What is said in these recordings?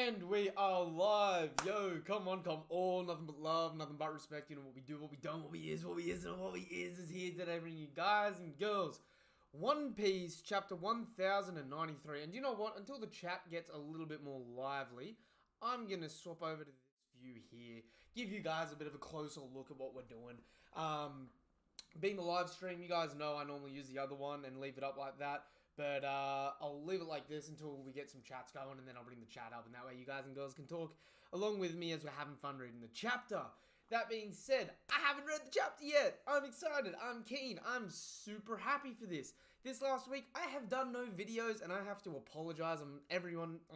And we are live, yo, come on, nothing but love, nothing but respect, you know, what we do, what we don't, what we is, and what we is here today, bringing you guys and girls, One Piece, chapter 1093, and you know what, until the chat gets a little bit more lively, I'm gonna swap over to this view here, give you guys a bit of a closer look at what we're doing. Being the live stream, you guys know I normally use the other one and leave it up like that. But I'll leave it like this until we get some chats going, and then I'll bring the chat up, and that way you guys and girls can talk along with me as we're having fun reading the chapter. That being said, I haven't read the chapter yet. I'm excited. I'm keen. I'm super happy for this. This last week, I have done no videos, and I have to apologize on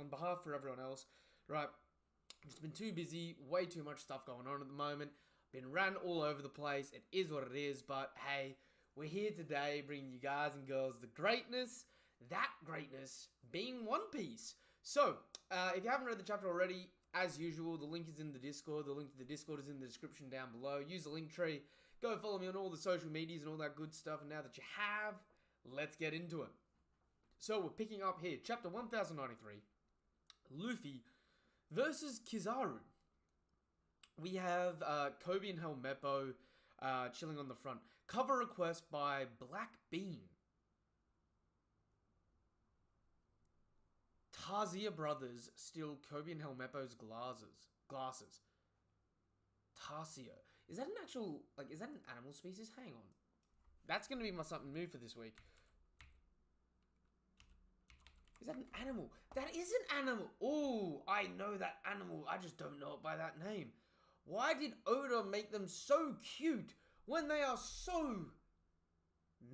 behalf of everyone else. Right? I've just been too busy. Way too much stuff going on at the moment. Been ran all over the place. It is what it is, but hey, we're here today bringing you guys and girls the greatness, that greatness being One Piece. So, if you haven't read the chapter already, as usual, the link is in the Discord. The link to the Discord is in the description down below. Use the link tree. Go follow me on all the social medias and all that good stuff. And now that you have, let's get into it. So, we're picking up here, chapter 1093, Luffy versus Kizaru. We have Kobe and Helmeppo chilling on the front. Cover request by Black Bean. Tarzia brothers steal Kobe and Helmeppo's glasses. Tarsia. Is that an actual, is that an animal species? Hang on. That's going to be my something new for this week. Is that an animal? That is an animal. Oh, I know that animal. I just don't know it by that name. Why did Oda make them so cute when they are so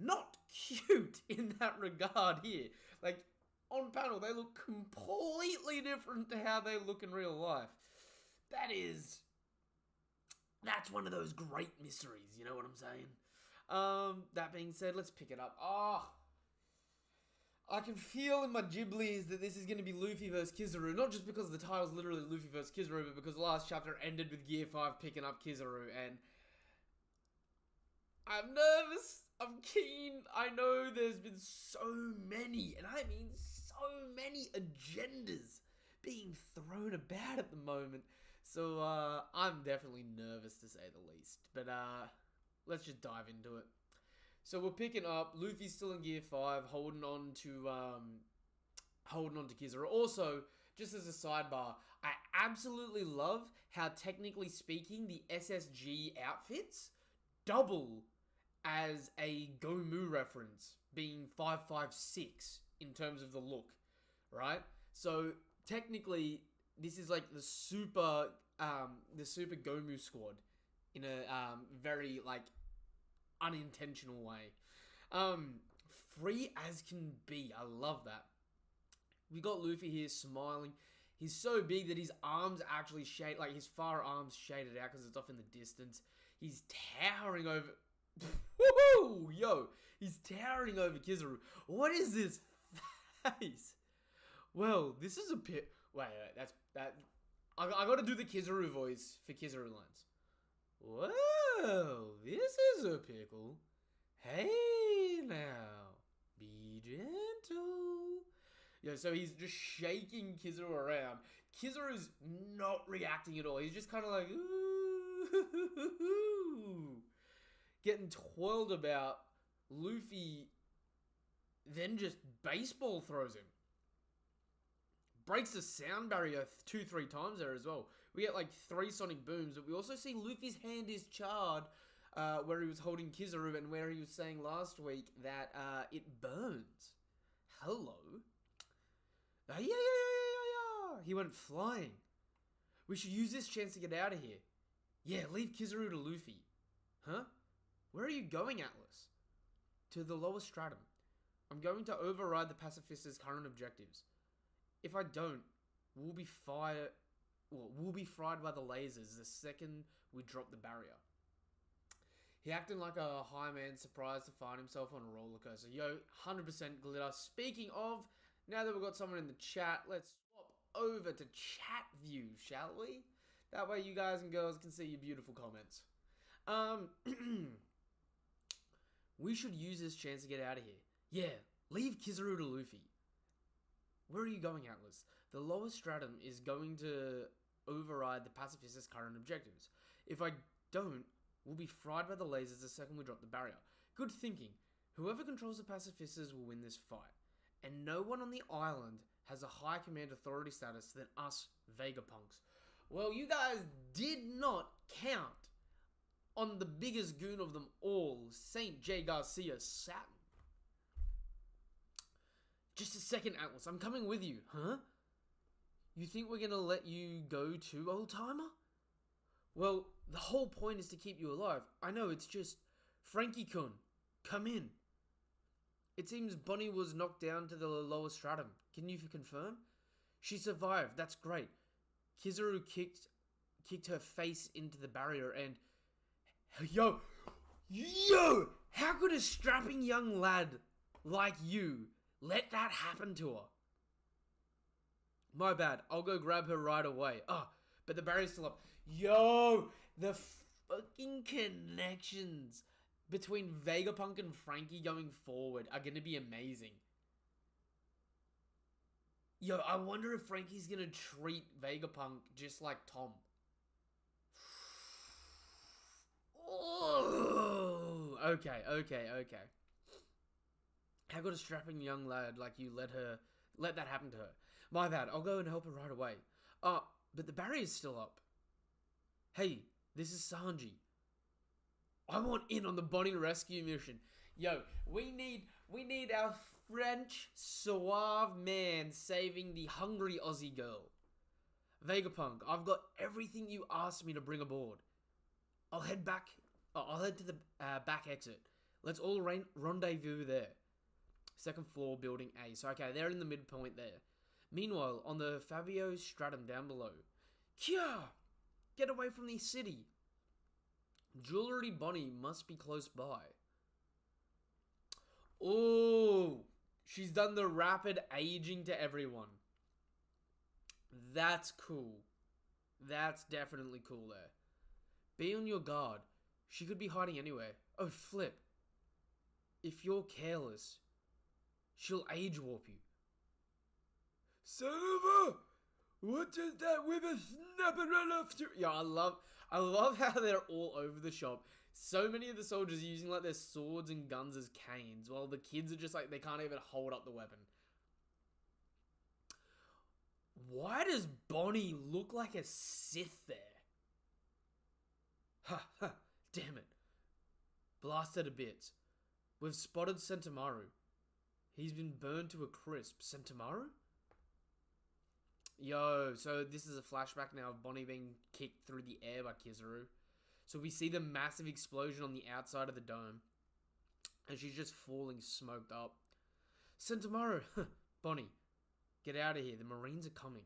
not cute in that regard here? Like, on panel, they look completely different to how they look in real life. That's one of those great mysteries, you know what I'm saying? That being said, let's pick it up. I can feel in my Ghiblies that this is going to be Luffy vs. Kizaru. Not just because the title's literally Luffy vs. Kizaru, but because the last chapter ended with Gear 5 picking up Kizaru. And I'm nervous. I'm keen. I know there's been so many, and I mean so many agendas being thrown about at the moment. So I'm definitely nervous to say the least. But let's just dive into it. So we're picking up. Luffy's still in Gear 5, holding on to Kizaru. Also, just as a sidebar, I absolutely love how, technically speaking, the SSG outfits double as a Gomu reference, being 556 in terms of the look, right? So technically, this is like the super Gomu squad in a very unintentional way. Free as can be. I love that. We got Luffy here smiling. He's so big that his arms actually shade, his far arms shaded out because it's off in the distance. He's towering over. Woohoo! Yo, he's towering over Kizaru. What is this face? Well, this is a bit. Wait, that's that. I got to do the Kizaru voice for Kizaru lines. Well, this is a pickle. Hey now, be gentle. Yeah, so he's just shaking Kizaru around. Kizaru's not reacting at all. He's just kind of like, ooh, getting twirled about. Luffy then just baseball throws him. Breaks the sound barrier 2-3 times there as well. We get 3 sonic booms, but we also see Luffy's hand is charred where he was holding Kizaru and where he was saying last week that it burns. Hello? Yeah. He went flying. We should use this chance to get out of here. Yeah, leave Kizaru to Luffy. Huh? Where are you going, Atlas? To the lower stratum. I'm going to override the pacifists' current objectives. If I don't, we'll be fried by the lasers the second we drop the barrier. He acted like a high man surprised to find himself on a roller coaster. Yo, 100% glitter. Speaking of, now that we've got someone in the chat, let's swap over to chat view, shall we? That way you guys and girls can see your beautiful comments. We should use this chance to get out of here. Yeah, leave Kizaru to Luffy. Where are you going, Atlas? The lower stratum is going to override the pacifist's current objectives. If I don't, we'll be fried by the lasers the second we drop the barrier. Good thinking. Whoever controls the pacifistas will win this fight. And no one on the island has a high command authority status than us Vegapunks. Well, you guys did not count on the biggest goon of them all, Saint J. Garcia Satin. Just a second, Atlas. I'm coming with you. Huh? You think we're gonna let you go too, old-timer? Well, the whole point is to keep you alive. I know, it's just... Frankie-kun, come in. It seems Bonnie was knocked down to the lower stratum. Can you confirm? She survived. That's great. Kizaru kicked her face into the barrier and... Yo! How could a strapping young lad like you let that happen to her? My bad. I'll go grab her right away. But the barrier's still up. Yo! The fucking connections between Vegapunk and Frankie going forward are gonna be amazing. Yo, I wonder if Frankie's gonna treat Vegapunk just like Tom. Oh, okay. How could a strapping young lad like you let that happen to her? My bad, I'll go and help her right away. But the barrier's still up. Hey, this is Sanji. I want in on the Bonnie rescue mission. Yo, we need our French suave man saving the hungry Aussie girl. Vegapunk, I've got everything you asked me to bring aboard. I'll head to the back exit. Let's all rendezvous there. Second floor, building A. So, okay, they're in the midpoint there. Meanwhile, on the Fabio stratum down below. Kya! Get away from the city. Jewelry Bonnie must be close by. Oh, she's done the rapid aging to everyone. That's cool. That's definitely cool there. Be on your guard. She could be hiding anywhere. Oh, flip. If you're careless, she'll age warp you. Son of a... What is that with a snapping right after... Yeah, I love how they're all over the shop. So many of the soldiers are using like their swords and guns as canes, while the kids are just like, they can't even hold up the weapon. Why does Bonnie look like a Sith there? Ha, damn it. Blasted to bits. We've spotted Sentamaru. He's been burned to a crisp. Sentamaru? Yo, so this is a flashback now of Bonnie being kicked through the air by Kizaru. So we see the massive explosion on the outside of the dome. And she's just falling smoked up. Sentamaru! Bonnie, get out of here. The Marines are coming.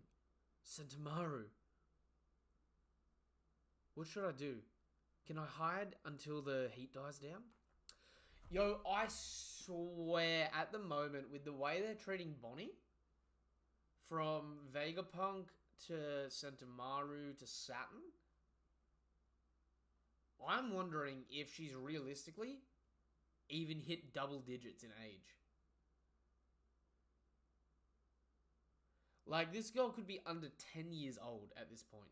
Sentamaru. What should I do? Can I hide until the heat dies down? Yo, I swear at the moment, with the way they're treating Bonnie, from Vegapunk to Sentamaru to Saturn, I'm wondering if she's realistically even hit double digits in age. Like, this girl could be under 10 years old at this point.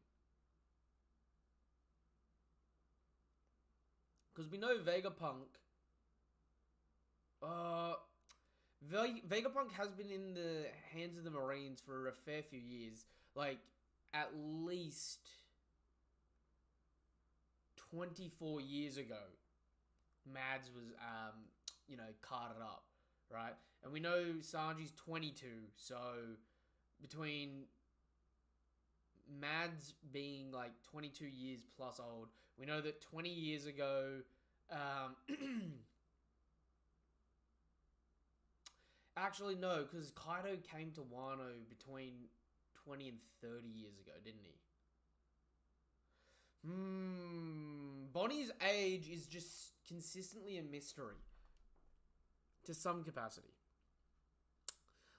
Because we know Vegapunk... Vegapunk has been in the hands of the Marines for a fair few years. Like, at least 24 years ago, Mads was, carted up, right? And we know Sanji's 22, so between Mads being like 22 years plus old, we know that 20 years ago, actually, no, because Kaido came to Wano between 20 and 30 years ago, didn't he? Bonnie's age is just consistently a mystery. To some capacity.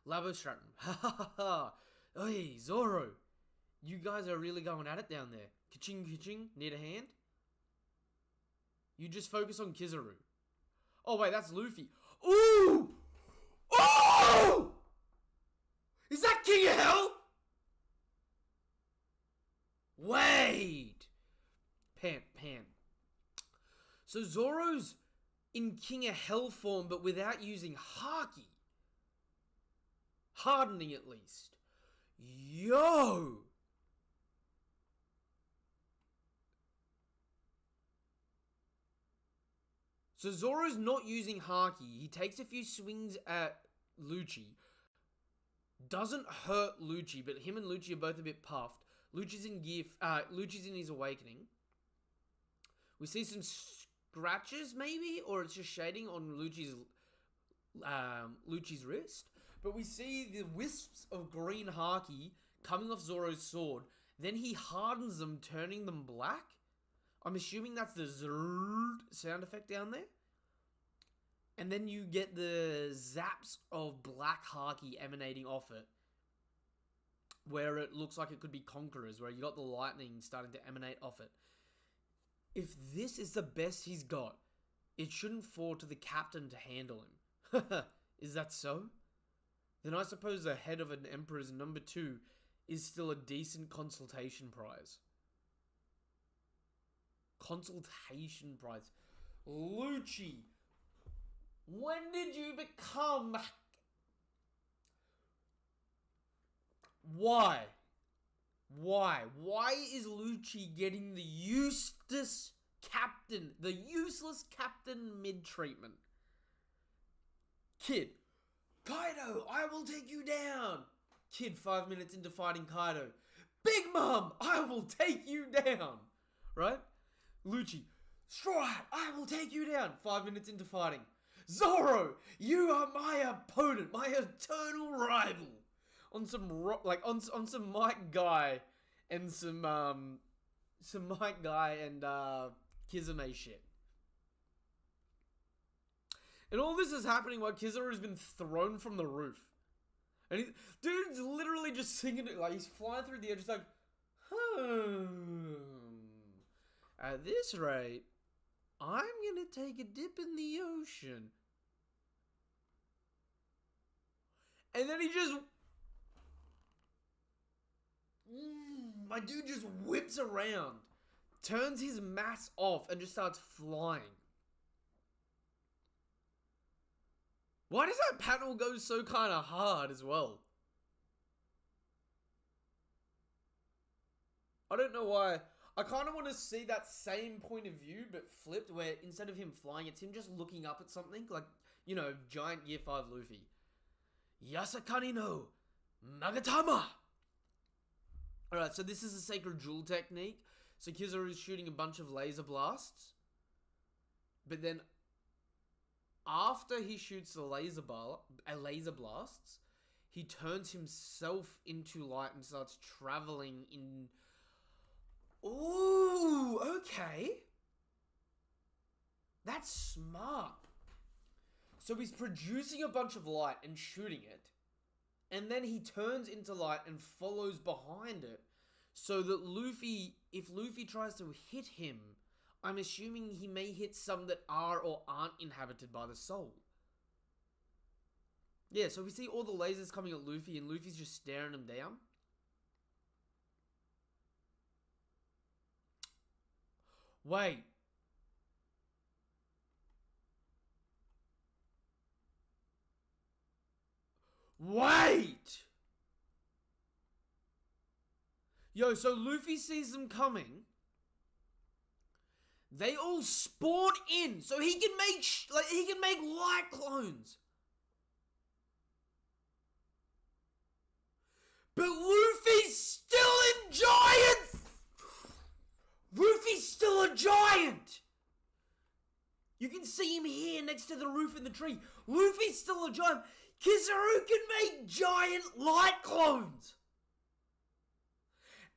Labo Stratton. Ha ha ha ha. Oi, Zoro. You guys are really going at it down there. Ka-ching, ka-ching. Need a hand? You just focus on Kizaru. Oh, wait, that's Luffy. Ooh! Oh! Is King of Hell? Wait. Pan. So Zoro's in King of Hell form, but without using Haki. Hardening, at least. Yo! So Zoro's not using Haki. He takes a few swings at Lucci. Doesn't hurt Lucci, but him and Lucci are both a bit puffed. Lucci's in his awakening. We see some scratches, maybe, or it's just shading on Lucci's wrist. But we see the wisps of green Haki coming off Zoro's sword. Then he hardens them, turning them black. I'm assuming that's the zrrrd sound effect down there. And then you get the zaps of black Haki emanating off it. Where it looks like it could be Conquerors, where you got the lightning starting to emanate off it. If this is the best he's got, it shouldn't fall to the captain to handle him. Is that so? Then I suppose the head of an emperor's number 2 is still a decent consultation prize. Consultation prize. Lucci, when did you become... Why? Why is Lucci getting the useless captain mid-treatment? Kid, Kaido, I will take you down. Kid, 5 minutes into fighting Kaido. Big Mom, I will take you down. Right? Lucci, Straw Hat, I will take you down. 5 minutes into fighting. Zoro, you are my opponent, my eternal rival. On some on some Mike Guy and some Mike Guy and Kizume shit. And all this is happening while Kizaru has been thrown from the roof. And dude's literally just singing it, like he's flying through the air just like, At this rate, I'm gonna take a dip in the ocean. And then he just... my dude just whips around, turns his mass off, and just starts flying. Why does that panel go so kind of hard as well? I don't know why. I kind of want to see that same point of view, but flipped, where instead of him flying, it's him just looking up at something, like, you know, giant Gear 5 Luffy. Yasakani no Nagatama! Alright, so this is a Sacred Jewel technique. So Kizaru is shooting a bunch of laser blasts. But then, after he shoots the laser blasts, he turns himself into light and starts traveling in... Ooh, okay. That's smart. So he's producing a bunch of light and shooting it. And then he turns into light and follows behind it. So that Luffy, if Luffy tries to hit him, I'm assuming he may hit some that are or aren't inhabited by the soul. Yeah, so we see all the lasers coming at Luffy and Luffy's just staring them down. Wait. Wait! Yo, so Luffy sees them coming. They all spawn in, so he can make light clones. But Luffy's still in giant. Luffy's still a giant. You can see him here next to the roof in the tree. Luffy's still a giant. Kizaru can make giant light clones.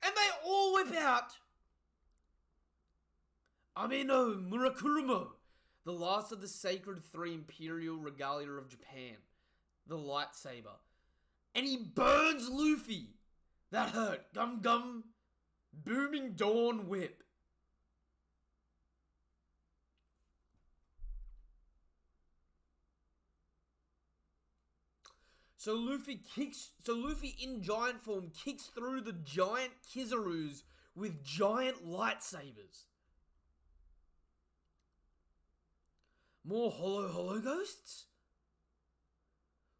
And they all whip out Ameno Murakurumo, the last of the sacred 3 Imperial Regalia of Japan, the lightsaber. And he burns Luffy. That hurt. Gum gum. Booming Dawn Whip. So Luffy in giant form kicks through the giant Kizarus with giant lightsabers. More hollow ghosts?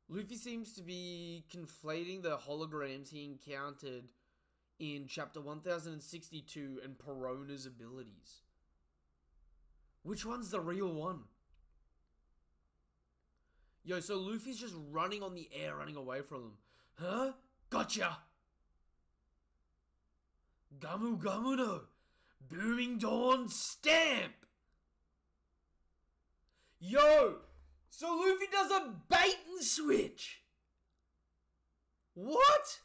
Luffy seems to be conflating the holograms he encountered in chapter 1062 and Perona's abilities. Which one's the real one? Yo, so Luffy's just running on the air, running away from them. Huh? Gotcha! Gamu Gamu no! Booming Dawn Stamp! Yo! So Luffy does a bait and switch! What?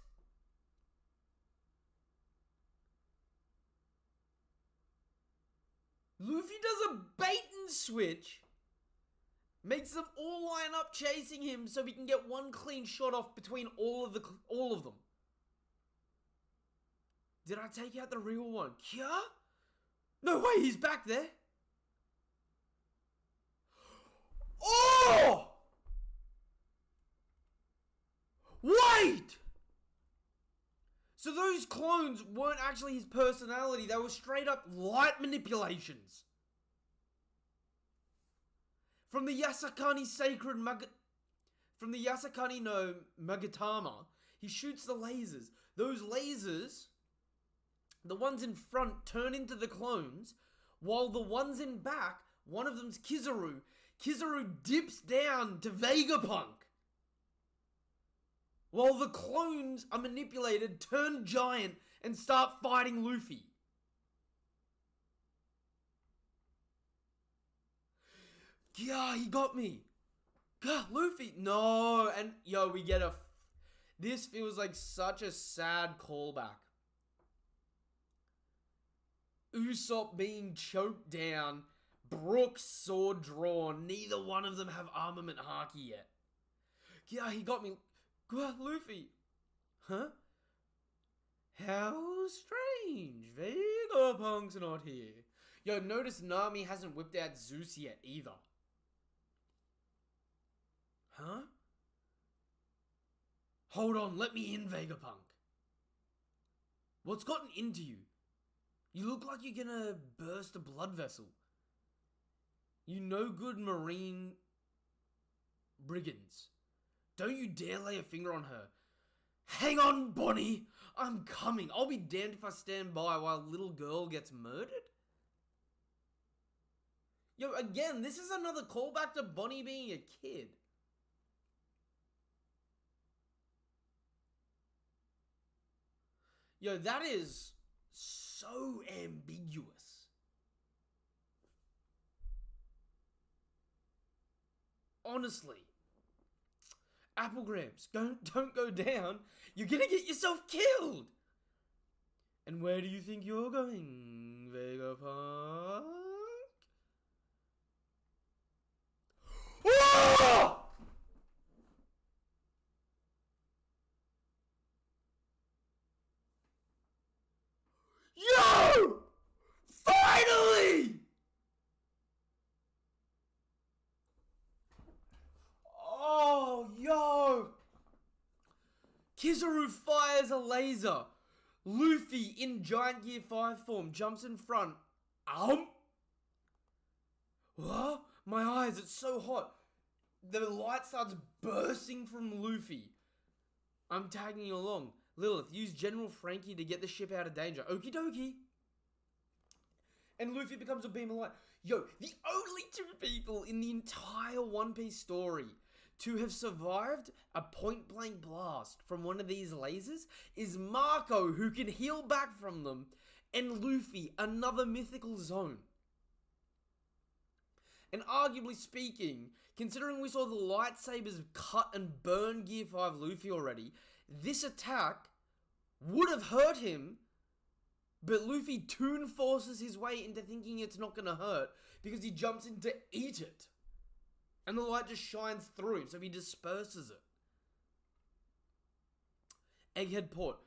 Luffy does a bait and switch, makes them all line up chasing him so we can get one clean shot off between all of them. Did I take out the real one? Kya? No way, he's back there. Oh! Wait! So those clones weren't actually his personality, they were straight up light manipulations. From the Yasakani no Magatama, he shoots the lasers. Those lasers, the ones in front turn into the clones, while the ones in back, one of them's Kizaru. Kizaru dips down to Vegapunk. While the clones are manipulated, turn giant, and start fighting Luffy. Yeah, he got me. God, Luffy. No, and yo, we get this feels like such a sad callback. Usopp being choked down, Brook's sword drawn, neither one of them have armament haki yet. Yeah, he got me. God, Luffy. Huh? How strange. Vegapunk's not here. Yo, notice Nami hasn't whipped out Zeus yet either. Huh? Hold on, let me in, Vegapunk. What's gotten into you? You look like you're gonna burst a blood vessel. You no good marine brigands. Don't you dare lay a finger on her. Hang on, Bonnie. I'm coming. I'll be damned if I stand by while a little girl gets murdered. Yo, again, this is another callback to Bonnie being a kid. Yo, that is so ambiguous. Honestly. Applegrams, don't go down. You're gonna get yourself killed. And where do you think you're going, Vegapunk? Oh! Yo! Finally! Oh, yo! Kizaru fires a laser. Luffy, in Giant Gear 5 form, jumps in front. What? My eyes, it's so hot. The light starts bursting from Luffy. I'm tagging along. Lilith, use General Frankie to get the ship out of danger. Okie dokie. And Luffy becomes a beam of light. Yo, the only two people in the entire One Piece story to have survived a point-blank blast from one of these lasers is Marco, who can heal back from them, and Luffy, another mythical zone. And arguably speaking, considering we saw the lightsabers cut and burn Gear 5 Luffy already, this attack would have hurt him, but Luffy toon forces his way into thinking it's not going to hurt because he jumps in to eat it. And the light just shines through him, so he disperses it. Egghead Port.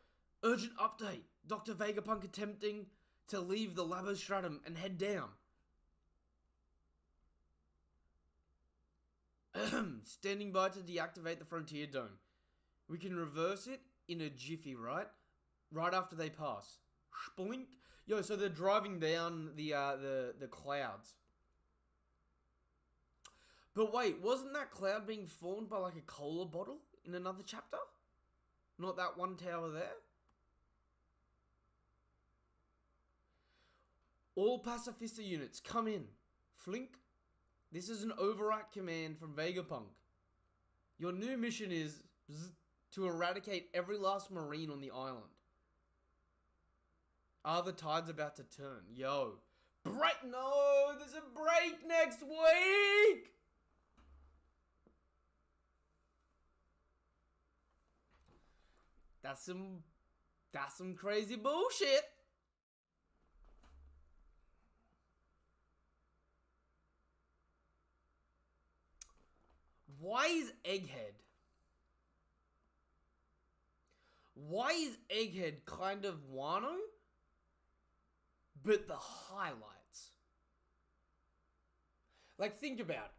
Urgent update. Dr. Vegapunk attempting to leave the Labostratum and head down. Standing by to deactivate the Frontier Dome. We can reverse it in a jiffy, right? Right after they pass. Splink. Yo, so they're driving down the clouds. But wait, wasn't that cloud being formed by like a cola bottle in another chapter? Not that one tower there? All Pacifista units, come in. Flink. This is an overwrite command from Vegapunk. Your new mission is to eradicate every last Marine on the island. Are the tides about to turn? Yo. Break! No! There's a break next week! That's some crazy bullshit. Why is Egghead kind of Wano, but the highlights? Like, think about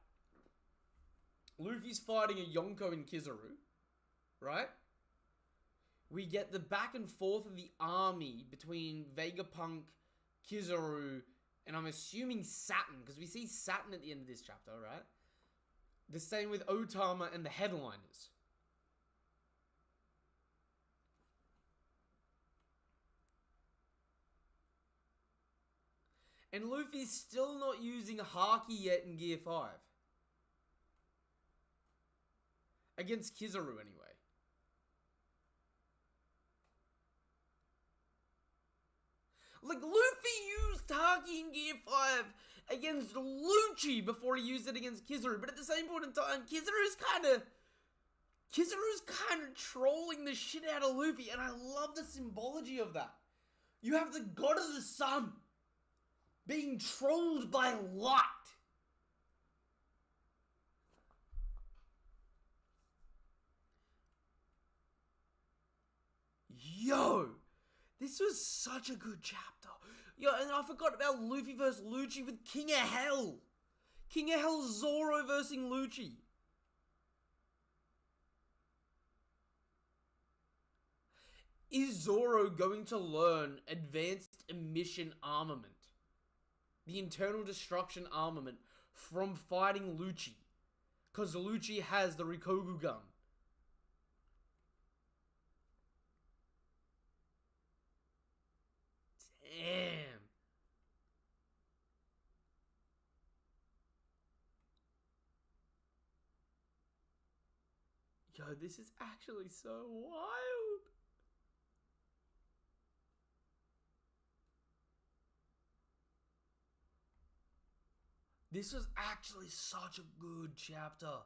it. Luffy's fighting a Yonko and Kizaru, right? We get the back and forth of the army between Vegapunk, Kizaru, and I'm assuming Saturn, because we see Saturn at the end of this chapter, right? The same with Otama and the headliners. And Luffy's still not using Haki yet in Gear 5. Against Kizaru, anyway. Like, Luffy used Haki in Gear 5 against Lucci before he used it against Kizaru. But at the same point in time, Kizaru's kind of trolling the shit out of Luffy. And I love the symbology of that. You have the god of the sun being trolled by light. Yo, this was such a good chapter. Yo, and I forgot about Luffy versus Lucci with King of Hell. King of Hell Zoro versus Lucci. Is Zoro going to learn advanced emission armament? The internal destruction armament from fighting Lucci. Because Lucci has the Rikogu gun. Damn. Yo, this is actually so wild. This was actually such a good chapter.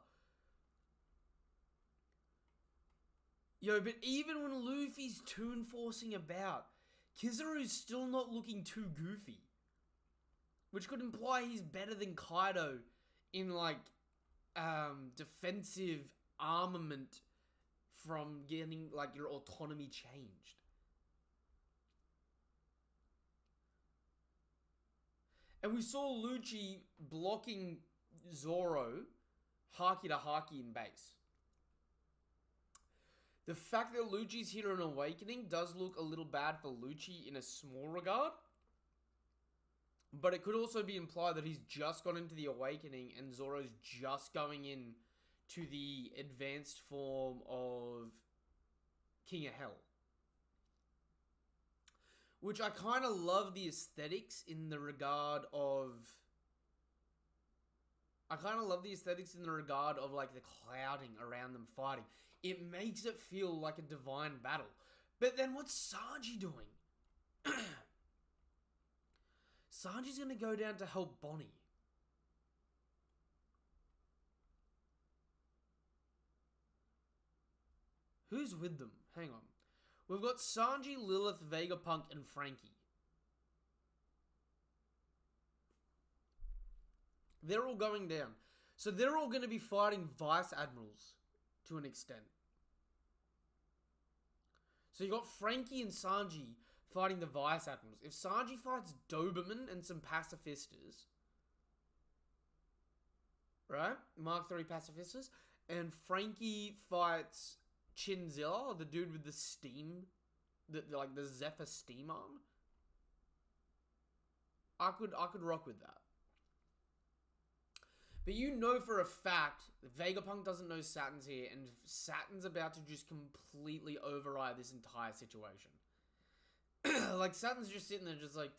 Yo, but even when Luffy's toon forcing about, Kizaru's still not looking too goofy. Which could imply he's better than Kaido in, like, defensive armament from getting, like, your autonomy changed. And we saw Lucci blocking Zoro Haki to Haki in base. The fact that Lucci's here in Awakening does look a little bad for Lucci in a small regard. But it could also be implied that he's just gone into the Awakening and Zoro's just going in to the advanced form of King of Hell. Which I kind of love the aesthetics in the regard of... like, the clouding around them fighting. It makes it feel like a divine battle. But then what's Sanji doing? Sanji's going to go down to help Bonnie. Who's with them? Hang on. We've got Sanji, Lilith, Vegapunk, and Frankie. They're all going down. So they're all going to be fighting Vice Admirals to an extent. So you got Frankie and Sanji fighting the Vice Admirals. If Sanji fights Doberman and some pacifistas, right? Mark III pacifistas. And Frankie fights Chinzilla, the dude with the steam, like the Zephyr steam arm. I could rock with that. But you know for a fact, Vegapunk doesn't know Saturn's here, and Saturn's about to just completely override this entire situation. Like, Saturn's just sitting there just like,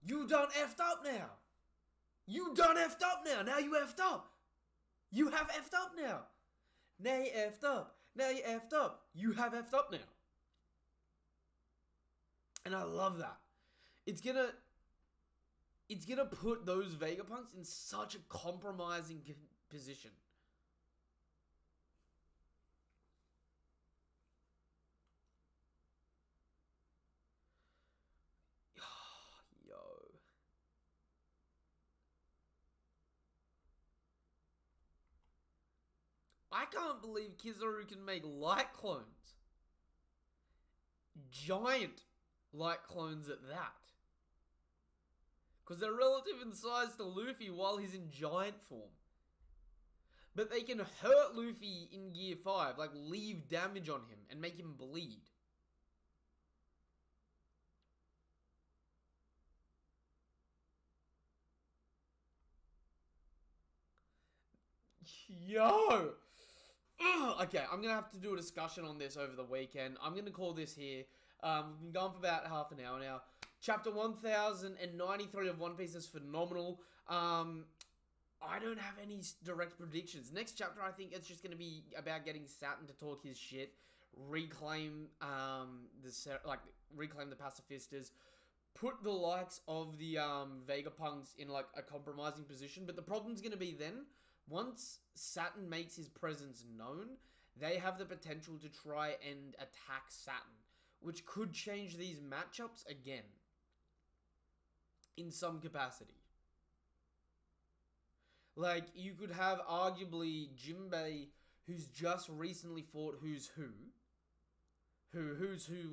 you done effed up now. You done effed up now. Now you effed up. You have effed up now. Now you effed up. Now you effed up. You have effed up now. And I love that. It's gonna put those Vegapunks in such a compromising position. Yo. I can't believe Kizaru can make light clones. Giant light clones at that. Because they're relative in size to Luffy while he's in giant form. But they can hurt Luffy in Gear 5, like leave damage on him and make him bleed. Yo! Okay, I'm going to have to do a discussion on this over the weekend. I'm going to call this here. We've been going for about half an hour now. Chapter 1093 of One Piece is phenomenal. I don't have any direct predictions. Next chapter, I think it's just going to be about getting Saturn to talk his shit, reclaim reclaim the pacifistas, put the likes of the Vegapunks in like a compromising position. But the problem's going to be then, once Saturn makes his presence known, they have the potential to try and attack Saturn, which could change these matchups again in some capacity. Like, you could have arguably Jinbei, who's just recently fought Who's Who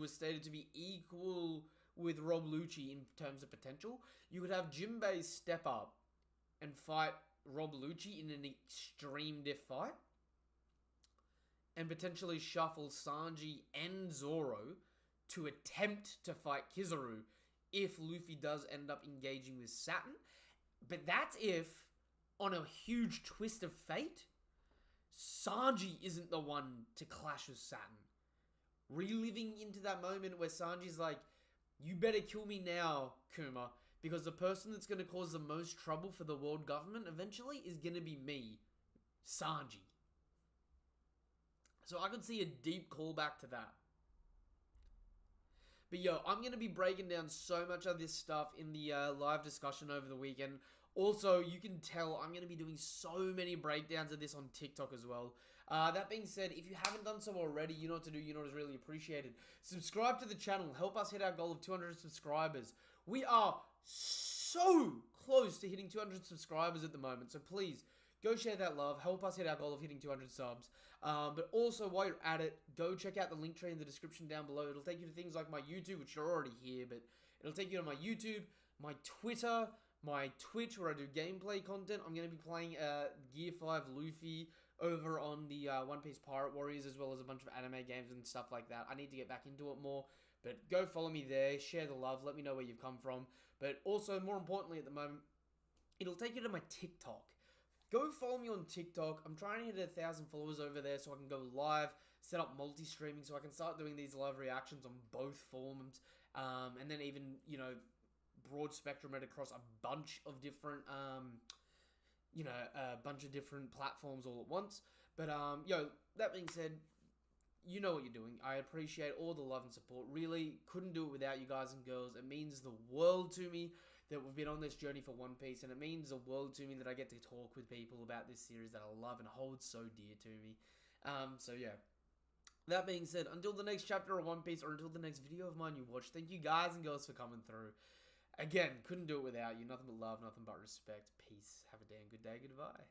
was stated to be equal with Rob Lucci in terms of potential. You could have Jinbei step up and fight Rob Lucci in an extreme diff fight, and potentially shuffle Sanji and Zoro to attempt to fight Kizaru if Luffy does end up engaging with Saturn. But that's if, on a huge twist of fate, Sanji isn't the one to clash with Saturn. Reliving into that moment where Sanji's like, you better kill me now, Kuma, because the person that's going to cause the most trouble for the world government eventually is going to be me, Sanji. So I could see a deep callback to that. But yo, I'm going to be breaking down so much of this stuff in the live discussion over the weekend. Also, you can tell I'm going to be doing so many breakdowns of this on TikTok as well. That being said, if you haven't done so already, you know what to do. You know what is really appreciated. Subscribe to the channel. Help us hit our goal of 200 subscribers. We are so close to hitting 200 subscribers at the moment. So please, go share that love. Help us hit our goal of hitting 200 subs. But also, while you're at it, go check out the link tree in the description down below. It'll take you to things like my YouTube, which you're already here, but it'll take you to my YouTube, my Twitter, my Twitch, where I do gameplay content. I'm going to be playing Gear 5 Luffy over on the One Piece Pirate Warriors, as well as a bunch of anime games and stuff like that. I need to get back into it more, but go follow me there, share the love, let me know where you've come from. But also, more importantly at the moment, it'll take you to my TikTok. Go follow me on TikTok. I'm trying to hit 1,000 followers over there so I can go live, set up multi-streaming so I can start doing these live reactions on both forms. And then even, you know, broad spectrum right across a bunch of different, platforms all at once. But, yo, that being said, you know what you're doing. I appreciate all the love and support. Really, couldn't do it without you guys and girls. It means the world to me that we've been on this journey for One Piece, and it means the world to me that I get to talk with people about this series that I love and hold so dear to me. So yeah. That being said, until the next chapter of One Piece, or until the next video of mine you watch, thank you guys and girls for coming through. Again, couldn't do it without you. Nothing but love, nothing but respect. Peace. Have a damn good day. Goodbye.